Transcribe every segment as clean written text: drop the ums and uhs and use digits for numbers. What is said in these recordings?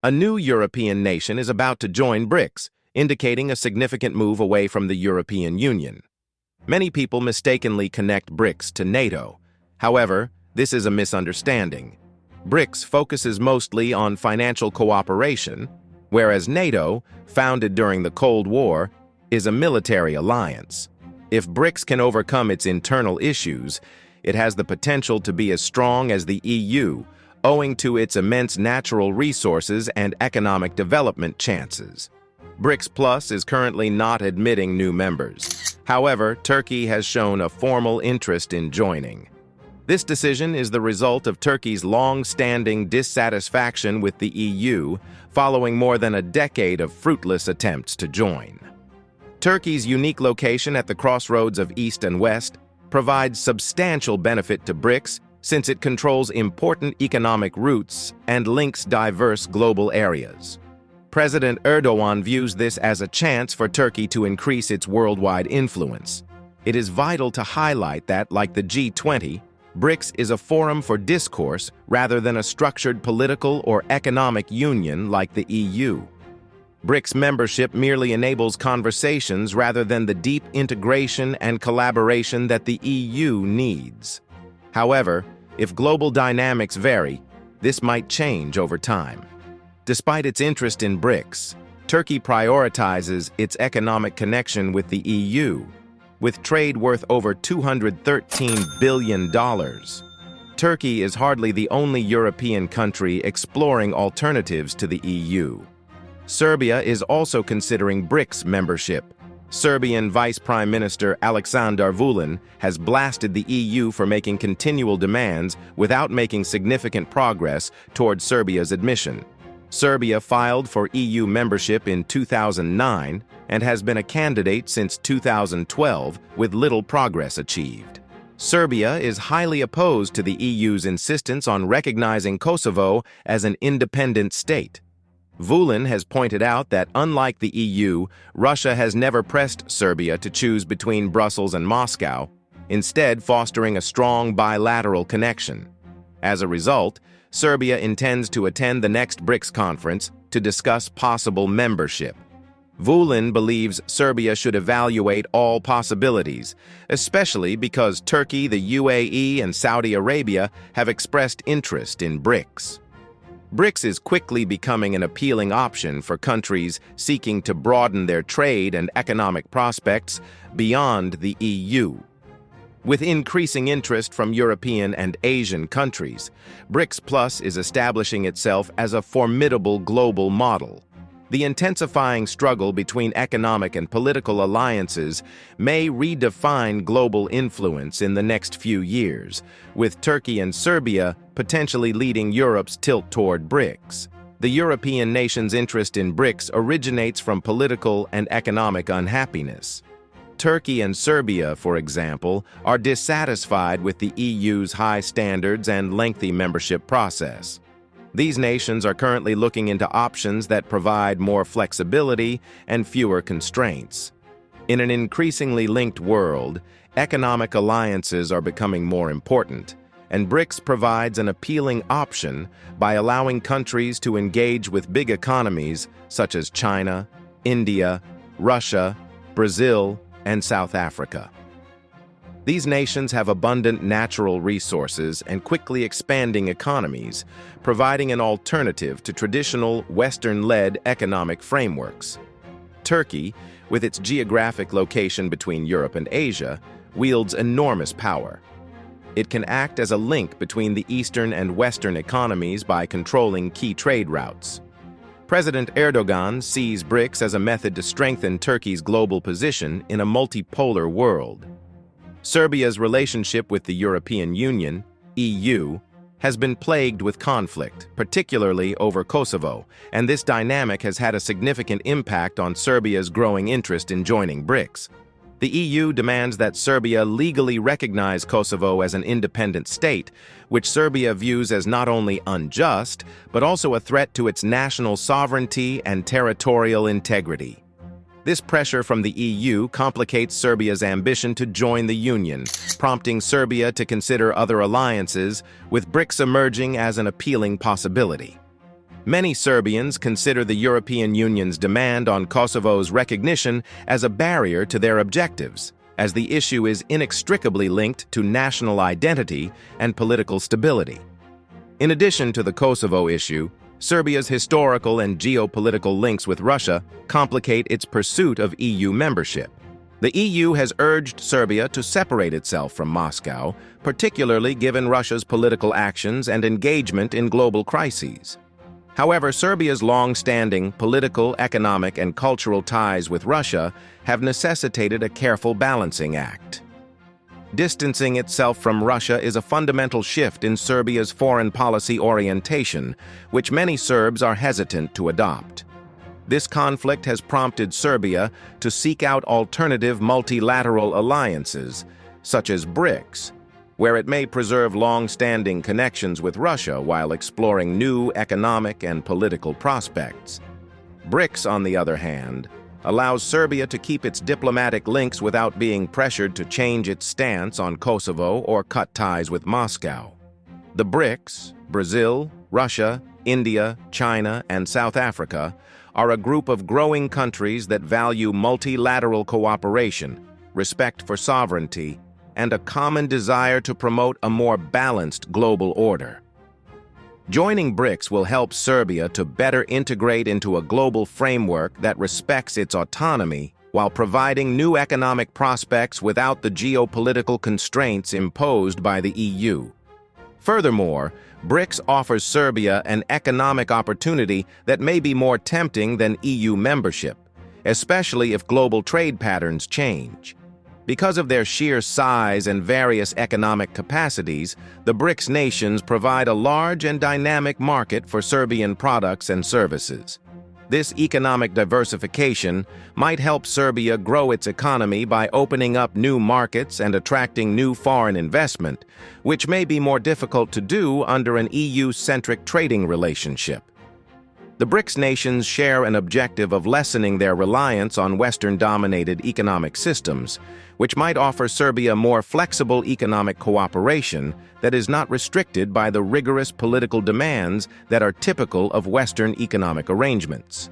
A new European nation is about to join BRICS, indicating a significant move away from the European Union. Many people mistakenly connect BRICS to NATO. However, this is a misunderstanding. BRICS focuses mostly on financial cooperation, whereas NATO, founded during the Cold War, is a military alliance. If BRICS can overcome its internal issues, it has the potential to be as strong as the EU, owing to its immense natural resources and economic development chances. BRICS Plus is currently not admitting new members. However, Turkey has shown a formal interest in joining. This decision is the result of Turkey's long-standing dissatisfaction with the EU, following more than a decade of fruitless attempts to join. Turkey's unique location at the crossroads of East and West provides substantial benefit to BRICS since it controls important economic routes and links diverse global areas. President Erdogan views this as a chance for Turkey to increase its worldwide influence. It is vital to highlight that, like the G20, BRICS is a forum for discourse rather than a structured political or economic union like the EU. BRICS membership merely enables conversations rather than the deep integration and collaboration that the EU needs. However, if global dynamics vary, this might change over time. Despite its interest in BRICS, Turkey prioritizes its economic connection with the EU, with trade worth over $213 billion. Turkey is hardly the only European country exploring alternatives to the EU. Serbia is also considering BRICS membership. Serbian Vice Prime Minister Aleksandar Vulin has blasted the EU for making continual demands without making significant progress toward Serbia's admission. Serbia filed for EU membership in 2009 and has been a candidate since 2012 with little progress achieved. Serbia is highly opposed to the EU's insistence on recognizing Kosovo as an independent state. Vulin has pointed out that, unlike the EU, Russia has never pressed Serbia to choose between Brussels and Moscow, instead fostering a strong bilateral connection. As a result, Serbia intends to attend the next BRICS conference to discuss possible membership. Vulin believes Serbia should evaluate all possibilities, especially because Turkey, the UAE, and Saudi Arabia have expressed interest in BRICS. BRICS is quickly becoming an appealing option for countries seeking to broaden their trade and economic prospects beyond the EU. With increasing interest from European and Asian countries, BRICS Plus is establishing itself as a formidable global model. The intensifying struggle between economic and political alliances may redefine global influence in the next few years, with Turkey and Serbia potentially leading Europe's tilt toward BRICS. The European nation's interest in BRICS originates from political and economic unhappiness. Turkey and Serbia, for example, are dissatisfied with the EU's high standards and lengthy membership process. These nations are currently looking into options that provide more flexibility and fewer constraints. In an increasingly linked world, economic alliances are becoming more important, and BRICS provides an appealing option by allowing countries to engage with big economies such as China, India, Russia, Brazil, and South Africa. These nations have abundant natural resources and quickly expanding economies, providing an alternative to traditional Western-led economic frameworks. Turkey, with its geographic location between Europe and Asia, wields enormous power. It can act as a link between the Eastern and Western economies by controlling key trade routes. President Erdogan sees BRICS as a method to strengthen Turkey's global position in a multipolar world. Serbia's relationship with the European Union, EU, has been plagued with conflict, particularly over Kosovo, and this dynamic has had a significant impact on Serbia's growing interest in joining BRICS. The EU demands that Serbia legally recognize Kosovo as an independent state, which Serbia views as not only unjust, but also a threat to its national sovereignty and territorial integrity. This pressure from the EU complicates Serbia's ambition to join the Union, prompting Serbia to consider other alliances, with BRICS emerging as an appealing possibility. Many Serbians consider the European Union's demand on Kosovo's recognition as a barrier to their objectives, as the issue is inextricably linked to national identity and political stability. In addition to the Kosovo issue, Serbia's historical and geopolitical links with Russia complicate its pursuit of EU membership. The EU has urged Serbia to separate itself from Moscow, particularly given Russia's political actions and engagement in global crises. However, Serbia's long-standing political, economic, and cultural ties with Russia have necessitated a careful balancing act. Distancing itself from Russia is a fundamental shift in Serbia's foreign policy orientation, which many Serbs are hesitant to adopt. This conflict has prompted Serbia to seek out alternative multilateral alliances, such as BRICS, where it may preserve long-standing connections with Russia while exploring new economic and political prospects. BRICS, on the other hand, allows Serbia to keep its diplomatic links without being pressured to change its stance on Kosovo or cut ties with Moscow. The BRICS, Brazil, Russia, India, China, and South Africa, are a group of growing countries that value multilateral cooperation, respect for sovereignty, and a common desire to promote a more balanced global order. Joining BRICS will help Serbia to better integrate into a global framework that respects its autonomy while providing new economic prospects without the geopolitical constraints imposed by the EU. Furthermore, BRICS offers Serbia an economic opportunity that may be more tempting than EU membership, especially if global trade patterns change. Because of their sheer size and various economic capacities, the BRICS nations provide a large and dynamic market for Serbian products and services. This economic diversification might help Serbia grow its economy by opening up new markets and attracting new foreign investment, which may be more difficult to do under an EU-centric trading relationship. The BRICS nations share an objective of lessening their reliance on Western-dominated economic systems, which might offer Serbia more flexible economic cooperation that is not restricted by the rigorous political demands that are typical of Western economic arrangements.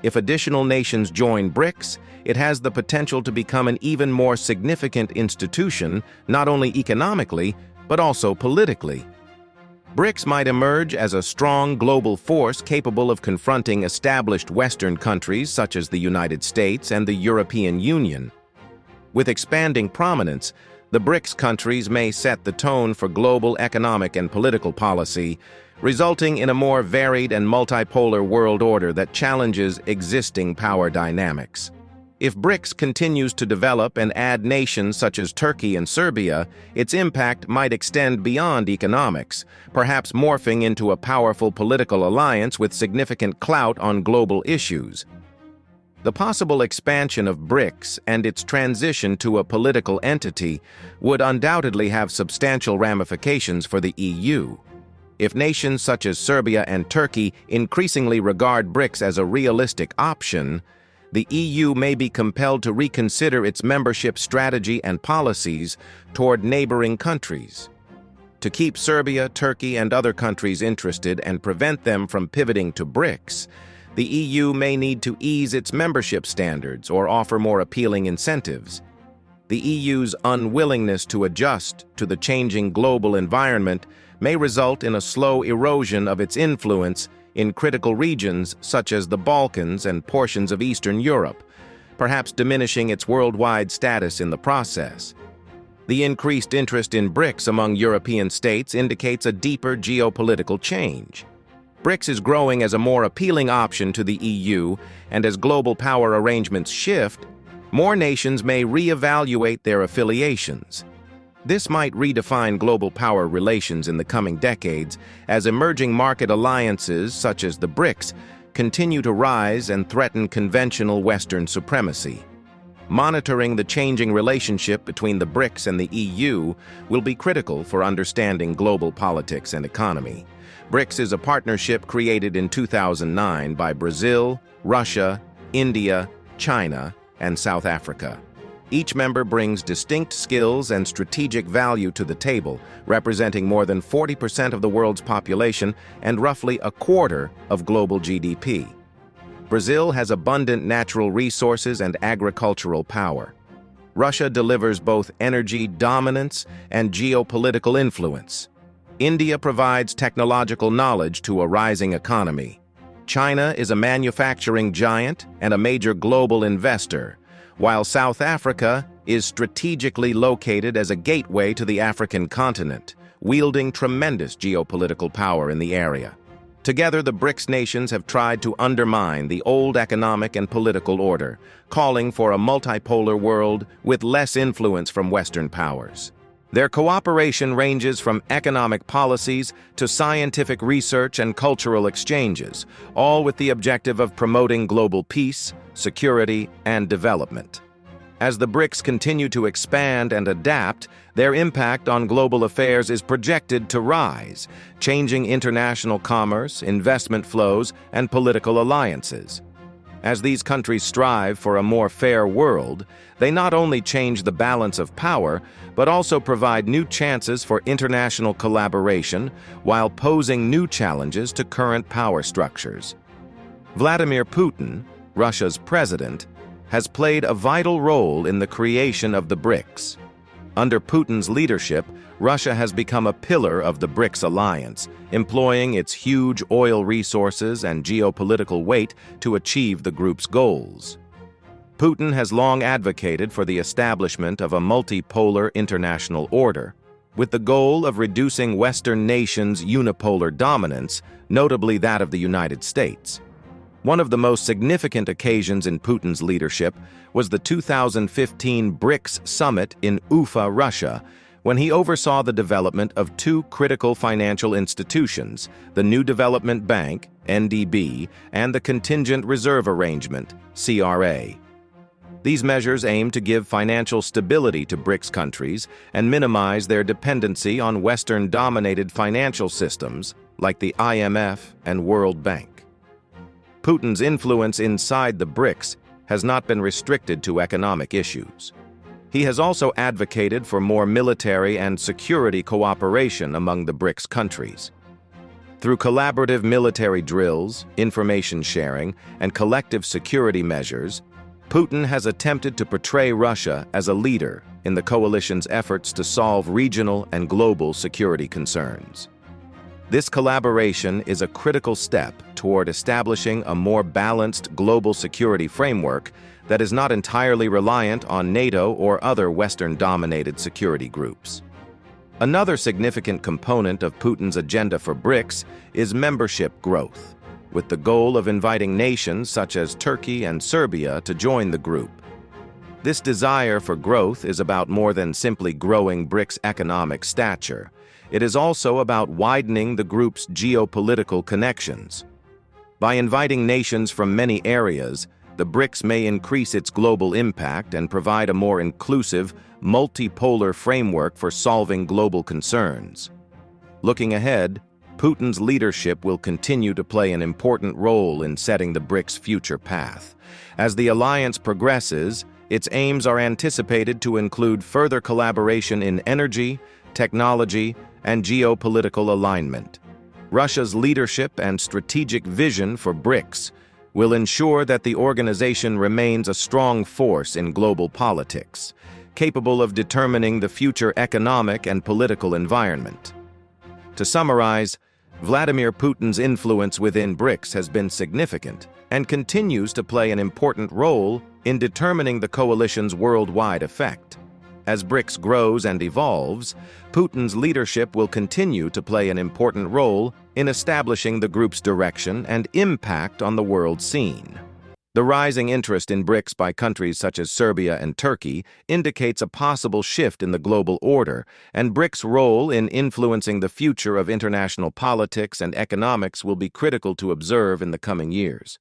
If additional nations join BRICS, it has the potential to become an even more significant institution, not only economically, but also politically. BRICS might emerge as a strong global force capable of confronting established Western countries such as the United States and the European Union. With expanding prominence, the BRICS countries may set the tone for global economic and political policy, resulting in a more varied and multipolar world order that challenges existing power dynamics. If BRICS continues to develop and add nations such as Turkey and Serbia, its impact might extend beyond economics, perhaps morphing into a powerful political alliance with significant clout on global issues. The possible expansion of BRICS and its transition to a political entity would undoubtedly have substantial ramifications for the EU. If nations such as Serbia and Turkey increasingly regard BRICS as a realistic option, the EU may be compelled to reconsider its membership strategy and policies toward neighboring countries. To keep Serbia, Turkey, and other countries interested and prevent them from pivoting to BRICS, the EU may need to ease its membership standards or offer more appealing incentives. The EU's unwillingness to adjust to the changing global environment may result in a slow erosion of its influence in critical regions such as the Balkans and portions of Eastern Europe, perhaps diminishing its worldwide status in the process. The increased interest in BRICS among European states indicates a deeper geopolitical change. BRICS is growing as a more appealing option to the EU, and as global power arrangements shift, more nations may reevaluate their affiliations. This might redefine global power relations in the coming decades as emerging market alliances such as the BRICS continue to rise and threaten conventional Western supremacy. Monitoring the changing relationship between the BRICS and the EU will be critical for understanding global politics and economy. BRICS is a partnership created in 2009 by Brazil, Russia, India, China, and South Africa. Each member brings distinct skills and strategic value to the table, representing more than 40% of the world's population and roughly a quarter of global GDP. Brazil has abundant natural resources and agricultural power. Russia delivers both energy dominance and geopolitical influence. India provides technological knowledge to a rising economy. China is a manufacturing giant and a major global investor, while South Africa is strategically located as a gateway to the African continent, wielding tremendous geopolitical power in the area. Together, the BRICS nations have tried to undermine the old economic and political order, calling for a multipolar world with less influence from Western powers. Their cooperation ranges from economic policies to scientific research and cultural exchanges, all with the objective of promoting global peace, security, and development. As the BRICS continue to expand and adapt, their impact on global affairs is projected to rise, changing international commerce, investment flows, and political alliances. As these countries strive for a more fair world, they not only change the balance of power, but also provide new chances for international collaboration while posing new challenges to current power structures. Vladimir Putin, Russia's president, has played a vital role in the creation of the BRICS. Under Putin's leadership, Russia has become a pillar of the BRICS alliance, employing its huge oil resources and geopolitical weight to achieve the group's goals. Putin has long advocated for the establishment of a multipolar international order, with the goal of reducing Western nations' unipolar dominance, notably that of the United States. One of the most significant occasions in Putin's leadership was the 2015 BRICS summit in Ufa, Russia, when he oversaw the development of two critical financial institutions, the New Development Bank, NDB, and the Contingent Reserve Arrangement, CRA. These measures aim to give financial stability to BRICS countries and minimize their dependency on Western-dominated financial systems like the IMF and World Bank. Putin's influence inside the BRICS has not been restricted to economic issues. He has also advocated for more military and security cooperation among the BRICS countries. Through collaborative military drills, information sharing, and collective security measures, Putin has attempted to portray Russia as a leader in the coalition's efforts to solve regional and global security concerns. This collaboration is a critical step toward establishing a more balanced global security framework that is not entirely reliant on NATO or other Western-dominated security groups. Another significant component of Putin's agenda for BRICS is membership growth, with the goal of inviting nations such as Turkey and Serbia to join the group. This desire for growth is about more than simply growing BRICS' economic stature. It is also about widening the group's geopolitical connections. By inviting nations from many areas, the BRICS may increase its global impact and provide a more inclusive, multipolar framework for solving global concerns. Looking ahead, Putin's leadership will continue to play an important role in setting the BRICS' future path. As the alliance progresses, its aims are anticipated to include further collaboration in energy, technology, and geopolitical alignment. Russia's leadership and strategic vision for BRICS will ensure that the organization remains a strong force in global politics, capable of determining the future economic and political environment. To summarize, Vladimir Putin's influence within BRICS has been significant and continues to play an important role in determining the coalition's worldwide effect. As BRICS grows and evolves, Putin's leadership will continue to play an important role in establishing the group's direction and impact on the world scene. The rising interest in BRICS by countries such as Serbia and Turkey indicates a possible shift in the global order, and BRICS' role in influencing the future of international politics and economics will be critical to observe in the coming years.